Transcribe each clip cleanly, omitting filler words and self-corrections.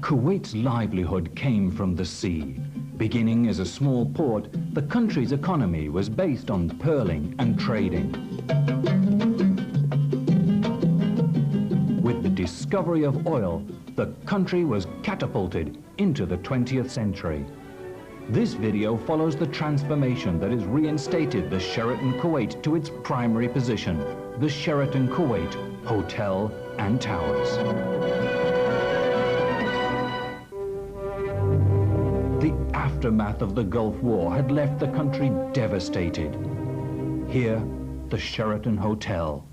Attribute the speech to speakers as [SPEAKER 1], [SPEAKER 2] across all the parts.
[SPEAKER 1] Kuwait's livelihood came from the sea. Beginning as a small port, the country's economy was based on pearling and trading. With the discovery of oil, the country was catapulted into the 20th century. This video follows the transformation that has reinstated the Sheraton Kuwait to its primary position, the Sheraton Kuwait Hotel and Towers. The aftermath of the Gulf War had left the country devastated. Here, the Sheraton Hotel.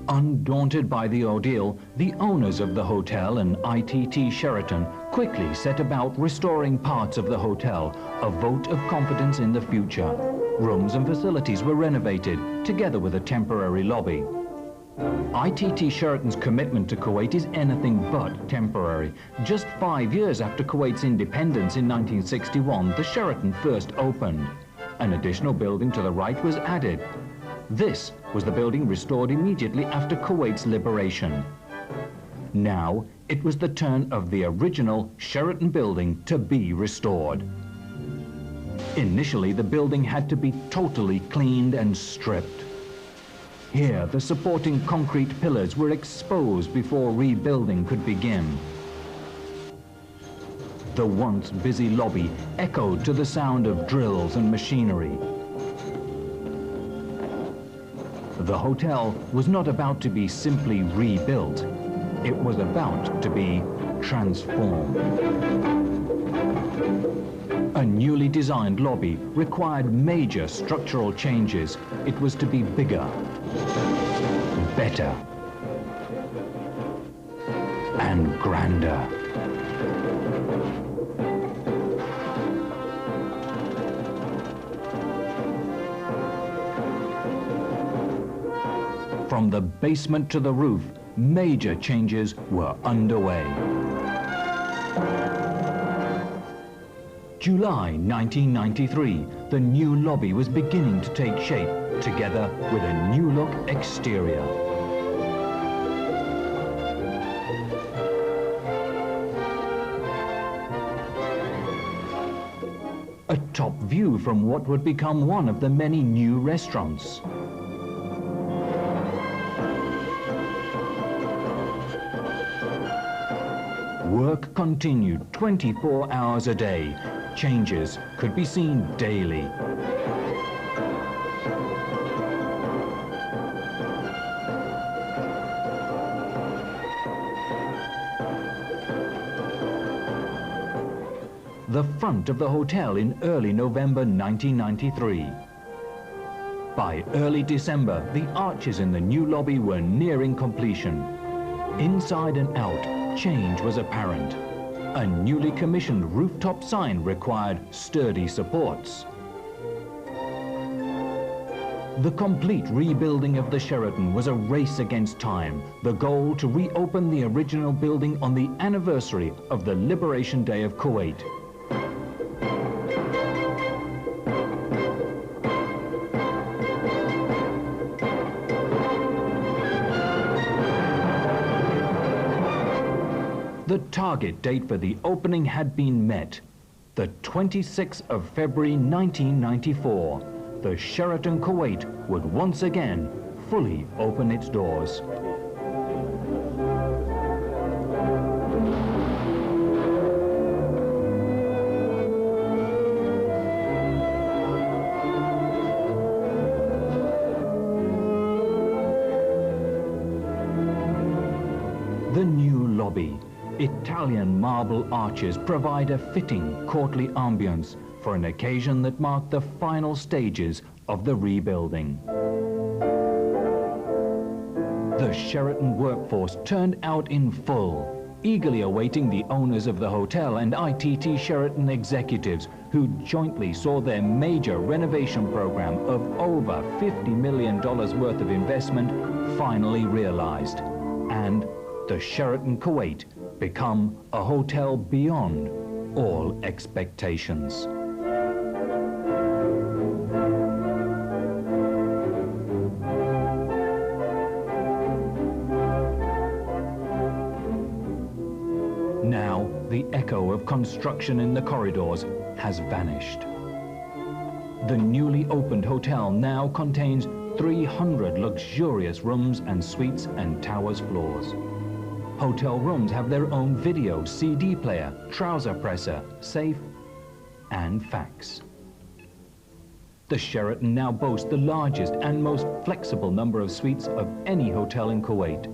[SPEAKER 1] Undaunted by the ordeal, the owners of the hotel and ITT Sheraton quickly set about restoring parts of the hotel, a vote of confidence in the future. Rooms and facilities were renovated, together with a temporary lobby. ITT Sheraton's commitment to Kuwait is anything but temporary. Just 5 years after Kuwait's independence in 1961, the Sheraton first opened. An additional building to the right was added. This was the building restored immediately after Kuwait's liberation. Now, it was the turn of the original Sheraton building to be restored. Initially, the building had to be totally cleaned and stripped. Here, the supporting concrete pillars were exposed before rebuilding could begin. The once busy lobby echoed to the sound of drills and machinery. The hotel was not about to be simply rebuilt. It was about to be transformed. A newly designed lobby required major structural changes. It was to be bigger, better, and grander. From the basement to the roof, major changes were underway. July 1993, the new lobby was beginning to take shape, together with a new look exterior. A top view from what would become one of the many new restaurants. Work continued 24 hours a day. Changes could be seen daily. The front of the hotel in early November 1993. By early December, the arches in the new lobby were nearing completion. Inside and out, change was apparent. A newly commissioned rooftop sign required sturdy supports. The complete rebuilding of the Sheraton was a race against time, the goal to reopen the original building on the anniversary of the Liberation Day of Kuwait. The target date for the opening had been met. The 26th of February 1994, the Sheraton Kuwait would once again fully open its doors. The new lobby. Italian marble arches provide a fitting courtly ambience for an occasion that marked the final stages of the rebuilding. The Sheraton workforce turned out in full, eagerly awaiting the owners of the hotel and ITT Sheraton executives who jointly saw their major renovation program of over $50 million worth of investment finally realized, and the Sheraton Kuwait become a hotel beyond all expectations. the echo of construction in the corridors has vanished. The newly opened hotel now contains 300 luxurious rooms and suites and towers floors. Hotel rooms have their own video, CD player, trouser presser, safe, and fax. The Sheraton now boasts the largest and most flexible number of suites of any hotel in Kuwait.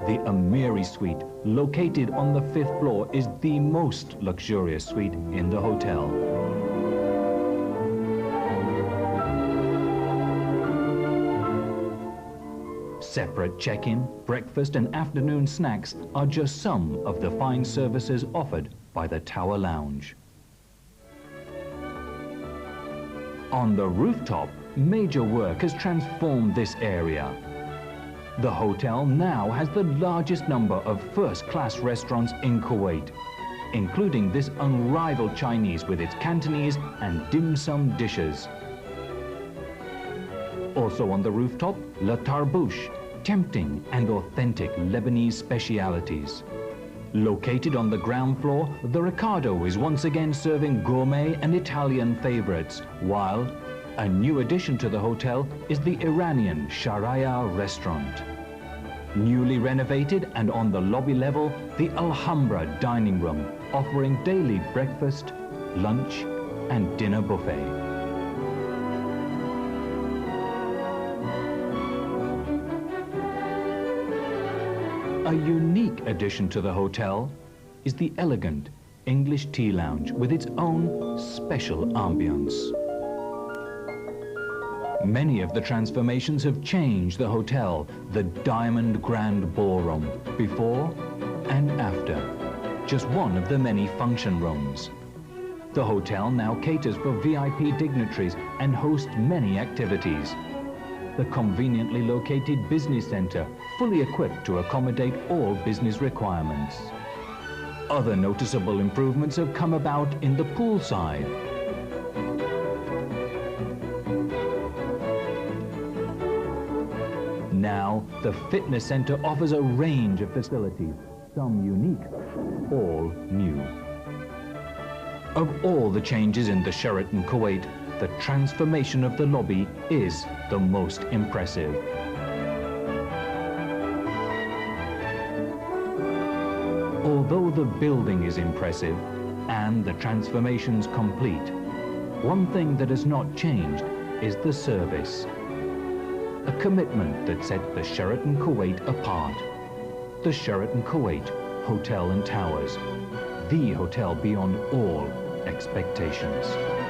[SPEAKER 1] The Amiri suite, located on the 5th floor, is the most luxurious suite in the hotel. Separate check-in, breakfast and afternoon snacks are just some of the fine services offered by the Tower Lounge. On the rooftop, major work has transformed this area. The hotel now has the largest number of first-class restaurants in Kuwait, including this unrivaled Chinese with its Cantonese and dim sum dishes. Also on the rooftop, La Tarbouche, tempting and authentic Lebanese specialities. Located on the ground floor, the Ricardo is once again serving gourmet and Italian favorites, while a new addition to the hotel is the Iranian Sharia restaurant. Newly renovated and on the lobby level, the Alhambra dining room, offering daily breakfast, lunch and dinner buffet. A unique addition to the hotel is the elegant English tea lounge with its own special ambience. Many of the transformations have changed the hotel, the Diamond Grand Ballroom, before and after, just one of the many function rooms. The hotel now caters for VIP dignitaries and hosts many activities. The conveniently located business center, fully equipped to accommodate all business requirements. Other noticeable improvements have come about in the poolside. Now, the fitness center offers a range of facilities, some unique, all new. Of all the changes in the Sheraton Kuwait, the transformation of the lobby is the most impressive. Although the building is impressive and the transformations complete, one thing that has not changed is the service. A commitment that set the Sheraton Kuwait apart. The Sheraton Kuwait Hotel and Towers, the hotel beyond all expectations.